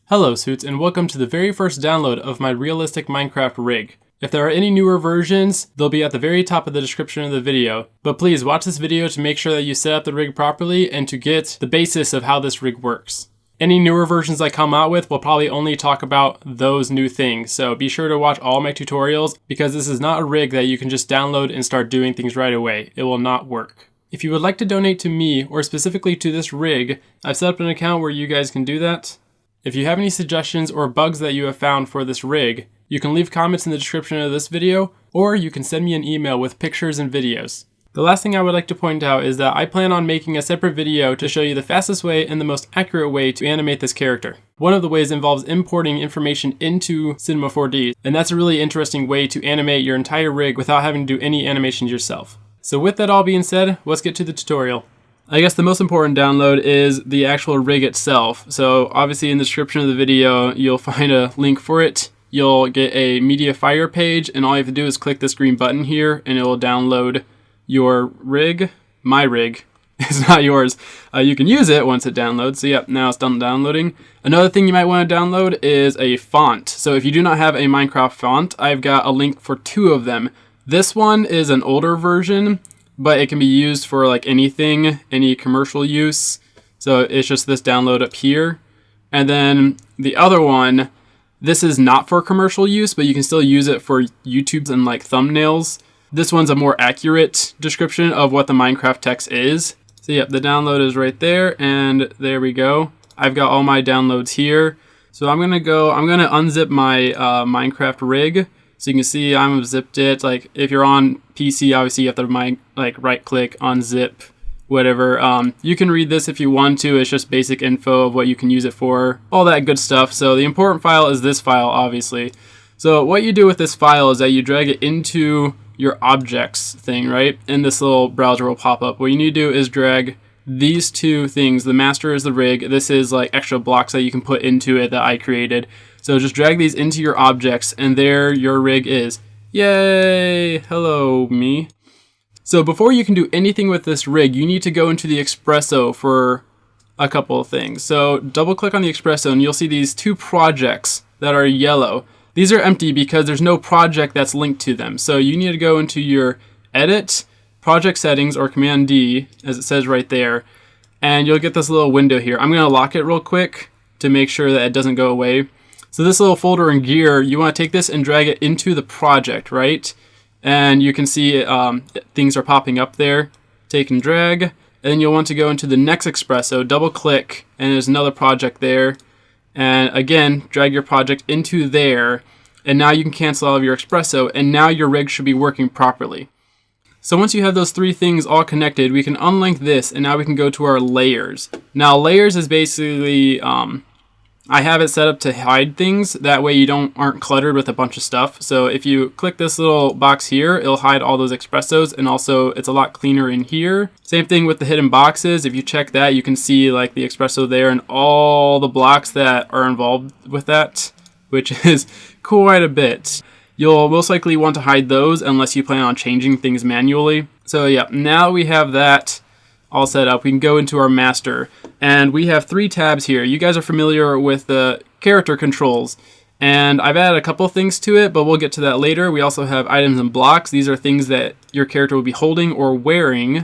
Hello Suits, and welcome to the very first download of my realistic Minecraft rig. If there are any newer versions, they'll be at the very top of the description of the video. But please watch this video to make sure that you set up the rig properly and to get the basis of how this rig works. Any newer versions I come out with will probably only talk about those new things, so be sure to watch all my tutorials because this is not a rig that you can just download and start doing things right away. It will not work. If you would like to donate to me, or specifically to this rig, I've set up an account where you guys can do that. If you have any suggestions or bugs that you have found for this rig, you can leave comments in the description of this video, or you can send me an email with pictures and videos. The last thing I would like to point out is that I plan on making a separate video to show you the fastest way and the most accurate way to animate this character. One of the ways involves importing information into Cinema 4D, and that's a really interesting way to animate your entire rig without having to do any animations yourself. So with that all being said, let's get to the tutorial. I guess the most important download is the actual rig itself. So obviously in the description of the video, you'll find a link for it. You'll get a media fire page, and all you have to do is click this green button here and it will download your rig. My rig. It's not yours. You can use it once it downloads. So yep, now it's done downloading. Another thing you might want to download is a font. So if you do not have a Minecraft font, I've got a link for 2 of them. This one is an older version, but it can be used for like anything, any commercial use. So it's just this download up here. And then the other one, this is not for commercial use, but you can still use it for YouTube's and like thumbnails. This one's a more accurate description of what the Minecraft text is. So yep, the download is right there, and there we go. I've got all my downloads here. So I'm gonna unzip my Minecraft rig. So you can see I'm zipped it. Like if you're on PC, obviously you have to right click, unzip, whatever. You can read this if you want to. It's just basic info of what you can use it for, all that good stuff. So the important file is this file, obviously. So what you do with this file is that you drag it into your objects thing, right? And this little browser will pop up. What you need to do is drag these 2 things. The master is the rig. This is like extra blocks that you can put into it that I created. So just drag these into your objects, and there your rig is. Yay! Hello, me. So before you can do anything with this rig, you need to go into the Espresso for a couple of things. So double click on the Espresso and you'll see these 2 projects that are yellow. These are empty because there's no project that's linked to them. So you need to go into your Edit, Project Settings, or Command D, as it says right there, and you'll get this little window here. I'm going to lock it real quick to make sure that it doesn't go away. So this little folder in gear, you want to take this and drag it into the project, right? And you can see things are popping up there. Take and drag. And then you'll want to go into the next Espresso, double click, and there's another project there. And again, drag your project into there. And now you can cancel out of your Espresso, and now your rig should be working properly. So once you have those 3 things all connected, we can unlink this, and now we can go to our layers. Now layers is basically, I have it set up to hide things. That way you aren't cluttered with a bunch of stuff. So if you click this little box here, it'll hide all those Espressos, and also it's a lot cleaner in here. Same thing with the hidden boxes. If you check that, you can see like the Espresso there and all the blocks that are involved with that, which is quite a bit. You'll most likely want to hide those unless you plan on changing things manually. So yeah, now we have that all set up. We can go into our master, and we have 3 tabs here. You guys are familiar with the character controls, and I've added a couple things to it, but we'll get to that later. We also have items and blocks. These are things that your character will be holding or wearing.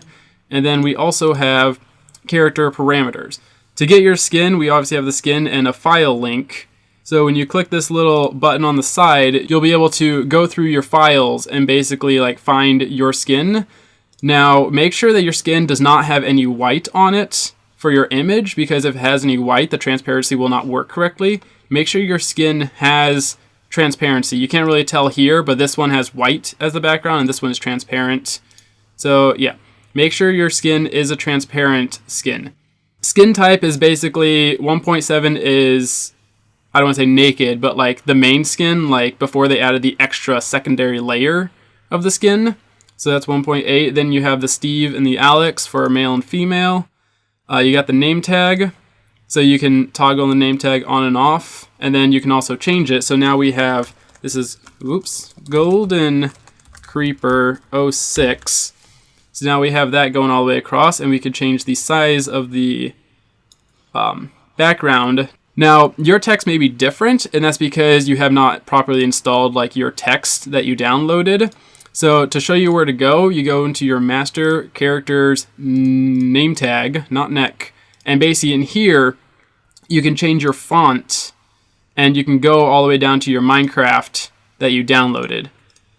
And then we also have character parameters. To get your skin, we obviously have the skin and a file link. So when you click this little button on the side, you'll be able to go through your files and basically like find your skin. Now, make sure that your skin does not have any white on it for your image, because if it has any white, the transparency will not work correctly. Make sure your skin has transparency. You can't really tell here, but this one has white as the background, and this one is transparent. So yeah, make sure your skin is a transparent skin. Skin type is basically 1.7 is, I don't want to say naked, but like the main skin, like before they added the extra secondary layer of the skin. So that's 1.8. Then you have the Steve and the Alex for male and female. You got the name tag. So you can toggle the name tag on and off. And then you can also change it. So now we have, this is, Golden Creeper 06. So now we have that going all the way across. And we could change the size of the background Now, your text may be different, and that's because you have not properly installed like your text that you downloaded. So to show you where to go, you go into your master characters name tag, not neck. And basically in here, you can change your font and you can go all the way down to your Minecraft that you downloaded.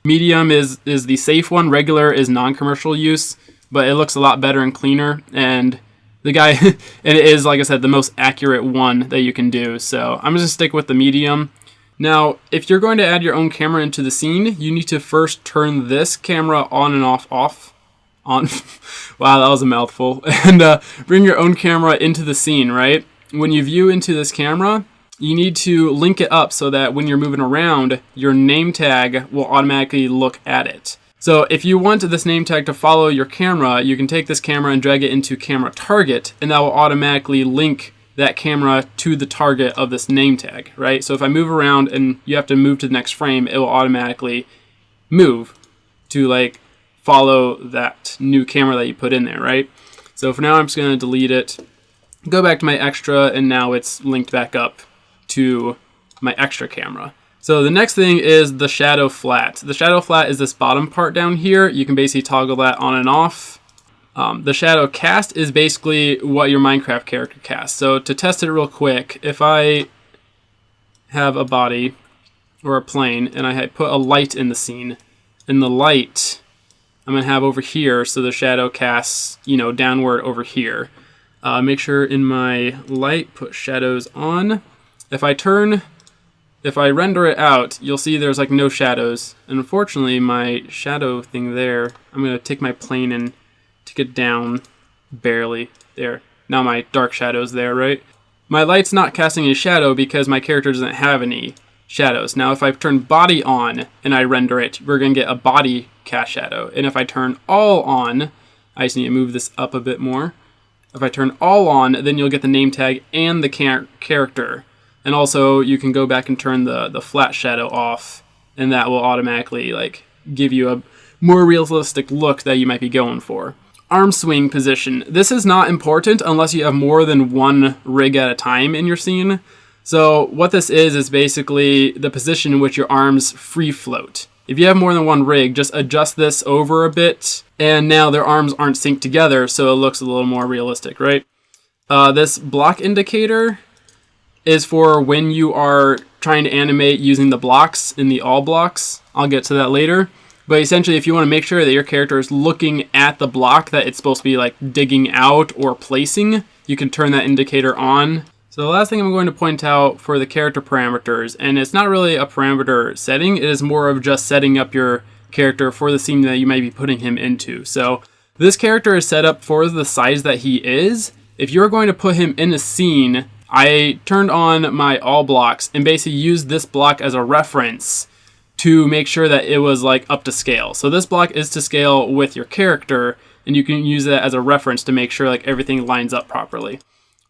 Medium is the safe one. Regular is non-commercial use, but it looks a lot better and cleaner. And the guy, and it is, like I said, the most accurate one that you can do. So I'm just gonna stick with the medium. Now, if you're going to add your own camera into the scene, you need to first turn this camera on and off. On. Wow, that was a mouthful. And bring your own camera into the scene, right? When you view into this camera, you need to link it up so that when you're moving around, your name tag will automatically look at it. So if you want this name tag to follow your camera, you can take this camera and drag it into camera target, and that will automatically link that camera to the target of this name tag, right? So if I move around and you have to move to the next frame, it will automatically move to like follow that new camera that you put in there, right? So for now, I'm just gonna delete it, go back to my extra, and now it's linked back up to my extra camera. So the next thing is the shadow flat. The shadow flat is this bottom part down here. You can basically toggle that on and off. The shadow cast is basically what your Minecraft character casts. So to test it real quick, if I have a body or a plane and I put a light in the scene, and the light I'm gonna have over here, so the shadow casts, downward over here. Make sure in my light, put shadows on. If I render it out, you'll see there's like no shadows. And unfortunately, my shadow thing there, I'm gonna take my plane and take it down barely there. Now my dark shadow's there, right? My light's not casting a shadow because my character doesn't have any shadows. Now if I turn body on and I render it, we're gonna get a body cast shadow. And if I turn all on, I just need to move this up a bit more. If I turn all on, then you'll get the name tag and the character. And also you can go back and turn the flat shadow off, and that will automatically like give you a more realistic look that you might be going for. Arm swing position. This is not important unless you have more than one rig at a time in your scene. So what this is basically the position in which your arms free float. If you have more than one rig, just adjust this over a bit, and now their arms aren't synced together, so it looks a little more realistic, right? This block indicator is for when you are trying to animate using the blocks in the all blocks. I'll get to that later. But essentially, if you want to make sure that your character is looking at the block that it's supposed to be like digging out or placing, you can turn that indicator on. So the last thing I'm going to point out for the character parameters, and it's not really a parameter setting, it is more of just setting up your character for the scene that you might be putting him into. So this character is set up for the size that he is. If you're going to put him in a scene, I turned on my all blocks and basically used this block as a reference to make sure that it was like up to scale. So this block is to scale with your character, and you can use that as a reference to make sure like everything lines up properly.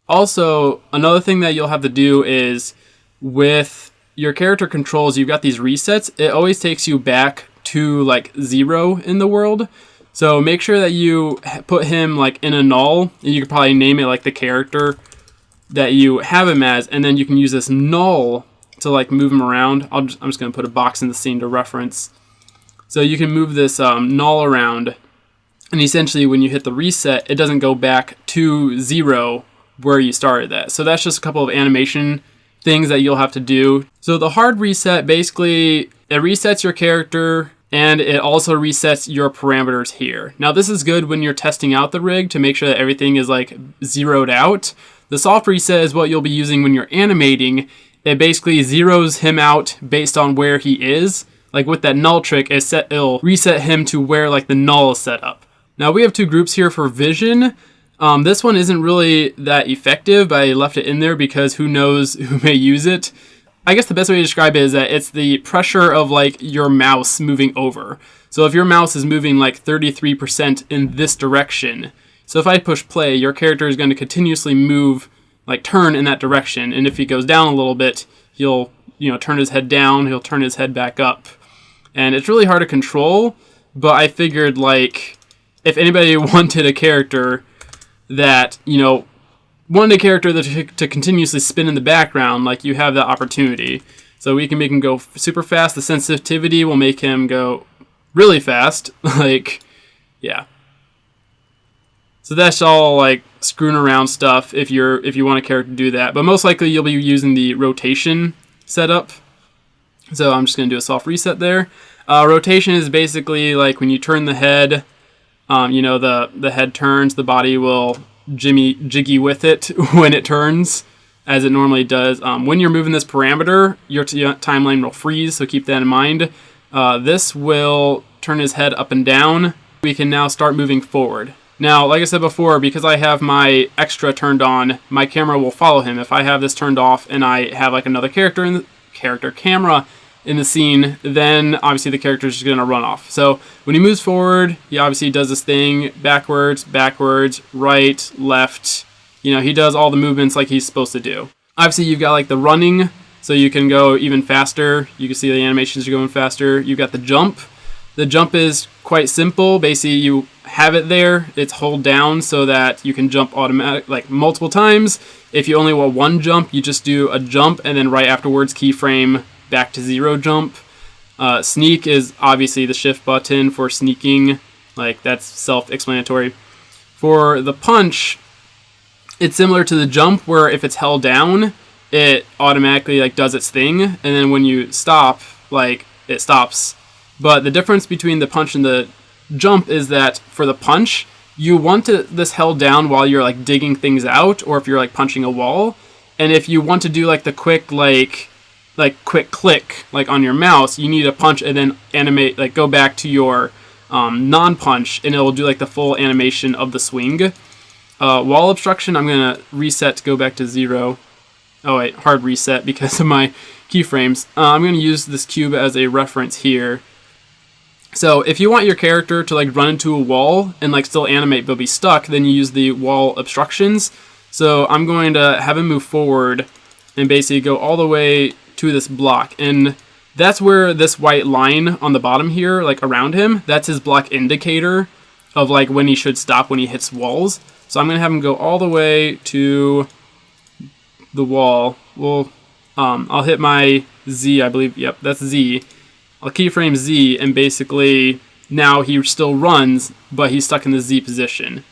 Also, another thing that you'll have to do is with your character controls, you've got these resets. It always takes you back to like 0 in the world. So make sure that you put him like in a null, and you could probably name it like the character that you have him as, and then you can use this null to like move him around. I'm just going to put a box in the scene to reference. So you can move this null around, and essentially when you hit the reset, it doesn't go back to 0 where you started that. So that's just a couple of animation things that you'll have to do. So the hard reset, basically it resets your character and it also resets your parameters here. Now this is good when you're testing out the rig to make sure that everything is like zeroed out. The soft reset is what you'll be using when you're animating. It basically zeroes him out based on where he is. Like with that null trick, it'll reset him to where like the null is set up. Now we have two groups here for vision. This one isn't really that effective, but I left it in there because who knows who may use it. I guess the best way to describe it is that it's the pressure of like your mouse moving over. So if your mouse is moving like 33% in this direction, so if I push play, your character is going to continuously move, like turn in that direction. And if he goes down a little bit, he'll turn his head down, he'll turn his head back up. And it's really hard to control, but I figured like if anybody wanted a character that, want a character to continuously spin in the background, like you have that opportunity. So we can make him go super fast. The sensitivity will make him go really fast. Like, yeah. So that's all like screwing around stuff if you want a character to do that. But most likely you'll be using the rotation setup. So I'm just going to do a soft reset there. Rotation is basically like when you turn the head, the head turns, the body will jiggy with it when it turns, as it normally does. When you're moving this parameter, your timeline will freeze, so keep that in mind. This will turn his head up and down. We can now start moving forward. Now, like I said before, because I have my extra turned on, my camera will follow him. If I have this turned off and I have like another camera in the scene, then obviously the character is just going to run off. So when he moves forward, he obviously does this thing backwards, right, left. He does all the movements like he's supposed to do. Obviously, you've got like the running, so you can go even faster. You can see the animations are going faster. You've got the jump. The jump is quite simple. Basically, you have it there. It's hold down so that you can jump like multiple times. If you only want one jump, you just do a jump and then right afterwards keyframe back to 0 jump. Sneak is obviously the shift button for sneaking. Like, that's self-explanatory. For the punch, it's similar to the jump where if it's held down, it automatically like does its thing, and then when you stop, like, it stops. But the difference between the punch and the jump is that for the punch, you want this held down while you're like digging things out, or if you're like punching a wall. And if you want to do like the quick quick click like on your mouse, you need a punch and then animate, like go back to your non-punch, and it will do like the full animation of the swing. Wall obstruction, I'm gonna reset to go back to 0. Oh wait, hard reset because of my keyframes. I'm gonna use this cube as a reference here. So if you want your character to like run into a wall and like still animate but be stuck, then you use the wall obstructions. So I'm going to have him move forward and basically go all the way to this block, and that's where this white line on the bottom here, like around him, that's his block indicator of like when he should stop when he hits walls. So I'm gonna have him go all the way to the wall. Well, I'll hit my Z, I believe. Yep, that's Z. I'll keyframe Z, and basically now he still runs, but he's stuck in the Z position.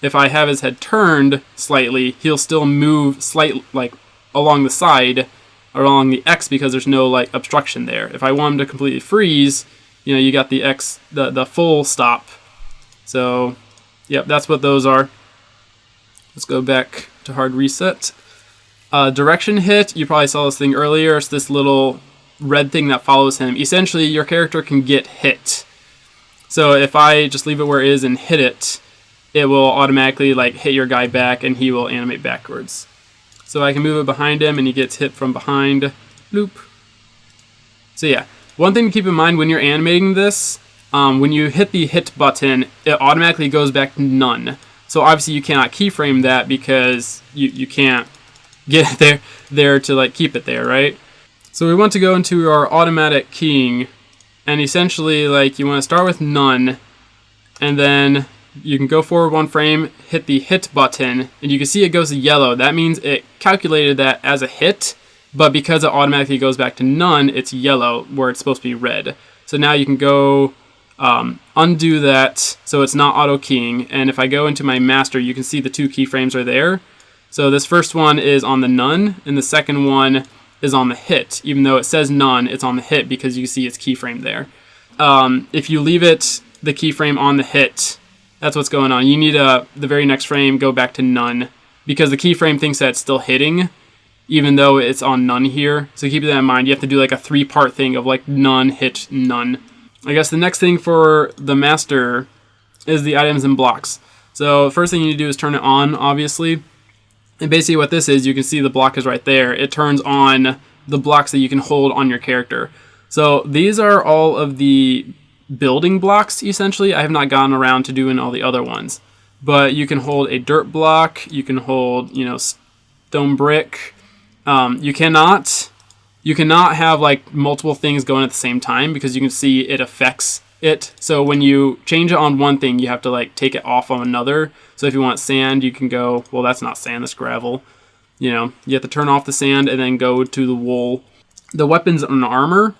If I have his head turned slightly, he'll still move slightly, like along the side, or along the X, because there's no like obstruction there. If I want him to completely freeze, you got the X, the full stop. So, yep, that's what those are. Let's go back to hard reset. Direction hit, you probably saw this thing earlier. It's this little red thing that follows him. Essentially, your character can get hit. So if I just leave it where it is and hit it, it will automatically like hit your guy back, and he will animate backwards. So I can move it behind him, and he gets hit from behind. Bloop. So yeah, one thing to keep in mind when you're animating this, when you hit the hit button, it automatically goes back to none. So obviously you cannot keyframe that because you can't get there to like keep it there, right? So we want to go into our automatic keying, and essentially like you want to start with none, and then you can go forward 1 frame, hit the hit button, and you can see it goes to yellow. That means it calculated that as a hit, but because it automatically goes back to none, it's yellow where it's supposed to be red. So now you can go undo that so it's not auto keying, and if I go into my master, you can see the 2 keyframes are there. So this first one is on the none, and the second one is on the hit. Even though it says none, it's on the hit because you can see its keyframe there. If you leave it, the keyframe on the hit, that's what's going on. You need the very next frame go back to none because the keyframe thinks that it's still hitting even though it's on none here. So keep that in mind. You have to do like a 3-part thing of like none, hit, none. I guess the next thing for the master is the items and blocks. So the first thing you need to do is turn it on, obviously. And basically what this is, you can see the block is right there. It turns on the blocks that you can hold on your character. So these are all of the building blocks, essentially. I have not gotten around to doing all the other ones. But you can hold a dirt block, you can hold, stone brick. You cannot have like multiple things going at the same time because you can see it affects it. So when you change it on one thing, you have to like take it off on another. So if you want sand, you can go, well, that's not sand, that's gravel. You know, you have to turn off the sand and then go to the wool. The weapons and armor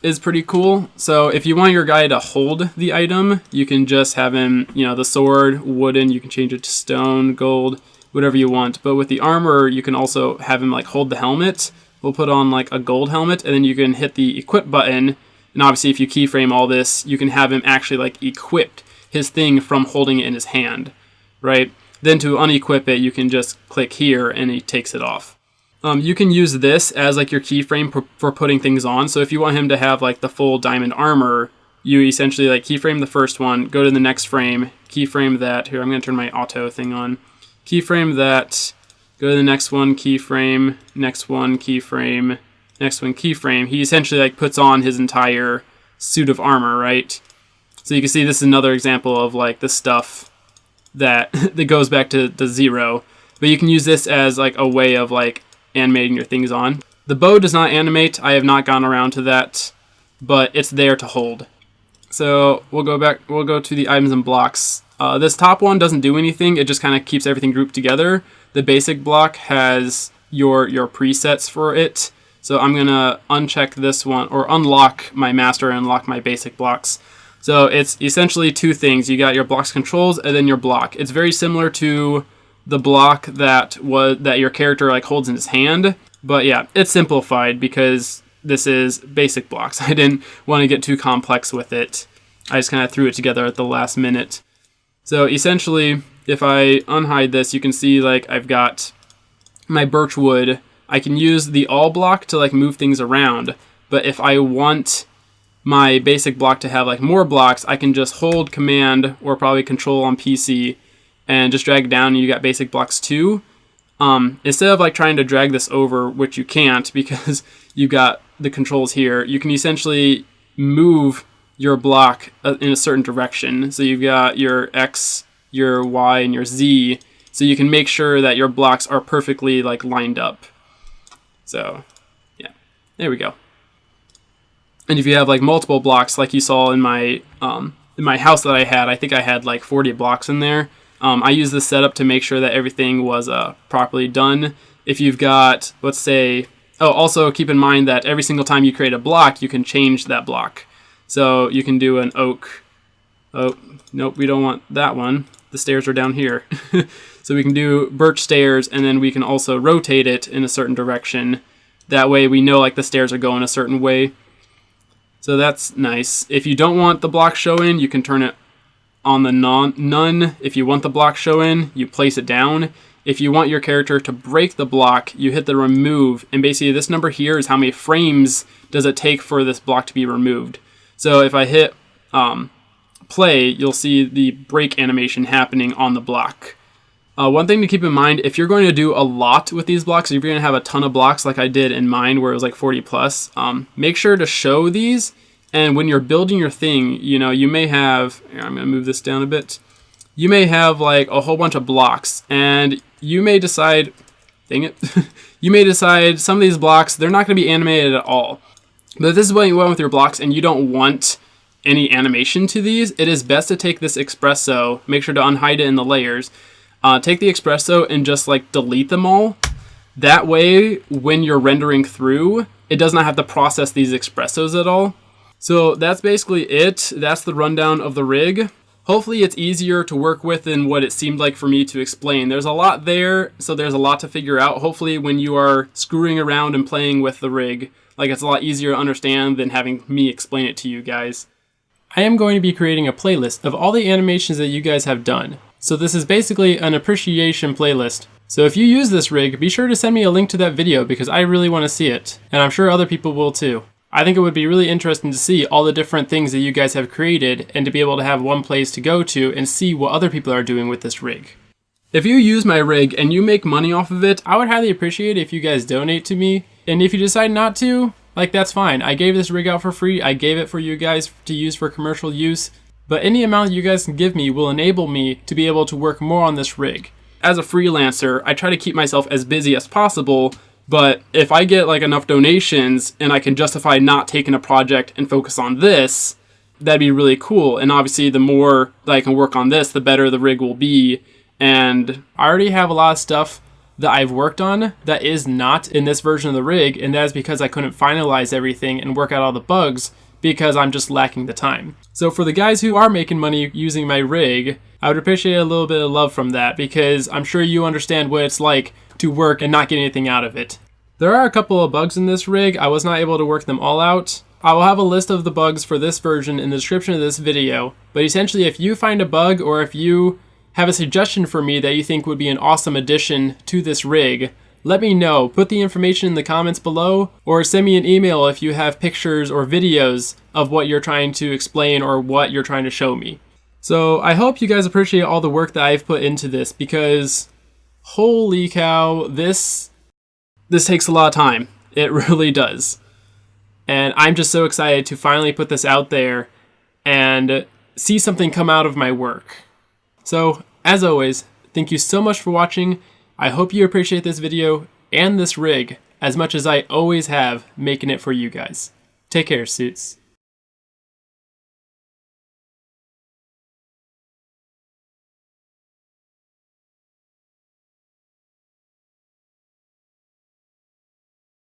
is pretty cool. So if you want your guy to hold the item, you can just have him, you know, the sword, wooden, you can change it to stone, gold, whatever you want. But with the armor, you can also have him like hold the helmet. We'll put on like a gold helmet, and then you can hit the equip button. And obviously if you keyframe all this, you can have him actually like equipped his thing from holding it in his hand, right? Then to unequip it, you can just click here and he takes it off. You can use this as like your keyframe for putting things on. So if you want him to have like the full diamond armor, you essentially like keyframe the first one, go to the next frame, keyframe that. Here, I'm going to turn my auto thing on. Keyframe that, go to the next one, keyframe, next one, keyframe, next one, keyframe. He essentially like puts on his entire suit of armor, right? So you can see this is another example of like the stuff that goes back to the 0. But you can use this as like a way of like animating your things on. The bow does not animate. I have not gone around to that, but it's there to hold. So we'll go to the items and blocks. This top one doesn't do anything. It just kind of keeps everything grouped together. The basic block has your presets for it. So I'm gonna uncheck this one, or unlock my master and unlock my basic blocks. So it's essentially two things. You got your blocks controls and then your block. It's very similar to the block that your character like holds in his hand. But yeah, it's simplified because this is basic blocks. I didn't want to get too complex with it. I just kind of threw it together at the last minute. So essentially, if I unhide this, you can see like I've got my birch wood. I can use the all block to like move things around. But if I want my basic block to have like more blocks, I can just hold command or probably control on PC and just drag down, and you got basic blocks 2. Instead of like trying to drag this over, which you can't because you got the controls here, you can essentially move your block in a certain direction. So you've got your X, your Y, and your Z, so you can make sure that your blocks are perfectly like lined up. So yeah, there we go. And if you have like multiple blocks, like you saw in my house that I think I had like 40 blocks in there. I use this setup to make sure that everything was properly done. If you've got, let's say, also keep in mind that every single time you create a block, you can change that block. So you can do an oak. Oh, nope, we don't want that one. The stairs are down here. So we can do birch stairs, and then we can also rotate it in a certain direction. That way we know like the stairs are going a certain way. So that's nice. If you don't want the block showing, you can turn it on the none. If you want the block showing, you place it down. If you want your character to break the block, you hit the remove, and basically this number here is how many frames does it take for this block to be removed. So if I hit play, you'll see the break animation happening on the block. One thing to keep in mind, if you're going to do a lot with these blocks, if you're going to have a ton of blocks like I did in mine where it was like 40 plus, make sure to show these. And when you're building your thing, you know, you may have, here, I'm going to move this down a bit. You may have like a whole bunch of blocks, and you may decide, dang it, you may decide some of these blocks, they're not going to be animated at all. But if this is what you want with your blocks and you don't want any animation to these, it is best to take this espresso, make sure to unhide it in the layers, take the espresso and just like delete them all. That way, when you're rendering through, it does not have to process these espressos at all. So that's basically it. That's the rundown of the rig. Hopefully it's easier to work with than what it seemed like for me to explain. There's a lot there, so there's a lot to figure out. Hopefully when you are screwing around and playing with the rig, like it's a lot easier to understand than having me explain it to you guys. I am going to be creating a playlist of all the animations that you guys have done. So this is basically an appreciation playlist. So if you use this rig, be sure to send me a link to that video because I really want to see it. And I'm sure other people will too. I think it would be really interesting to see all the different things that you guys have created and to be able to have one place to go to and see what other people are doing with this rig. If you use my rig and you make money off of it, I would highly appreciate it if you guys donate to me. And if you decide not to, like that's fine. I gave this rig out for free. I gave it for you guys to use for commercial use. But any amount you guys can give me will enable me to be able to work more on this rig. As a freelancer, I try to keep myself as busy as possible. But if I get like enough donations and I can justify not taking a project and focus on this, that'd be really cool. And obviously the more that I can work on this, the better the rig will be. And I already have a lot of stuff that I've worked on that is not in this version of the rig, and that is because I couldn't finalize everything and work out all the bugs because I'm just lacking the time. So for the guys who are making money using my rig, I would appreciate a little bit of love from that, because I'm sure you understand what it's like to work and not get anything out of it. There are a couple of bugs in this rig. I was not able to work them all out. I will have a list of the bugs for this version in the description of this video, but essentially if you find a bug or if you have a suggestion for me that you think would be an awesome addition to this rig, let me know. Put the information in the comments below, or send me an email if you have pictures or videos of what you're trying to explain or what you're trying to show me. So I hope you guys appreciate all the work that I've put into this, because holy cow, this takes a lot of time. It really does. And I'm just so excited to finally put this out there and see something come out of my work. So, as always, thank you so much for watching. I hope you appreciate this video and this rig as much as I always have making it for you guys. Take care, Suits.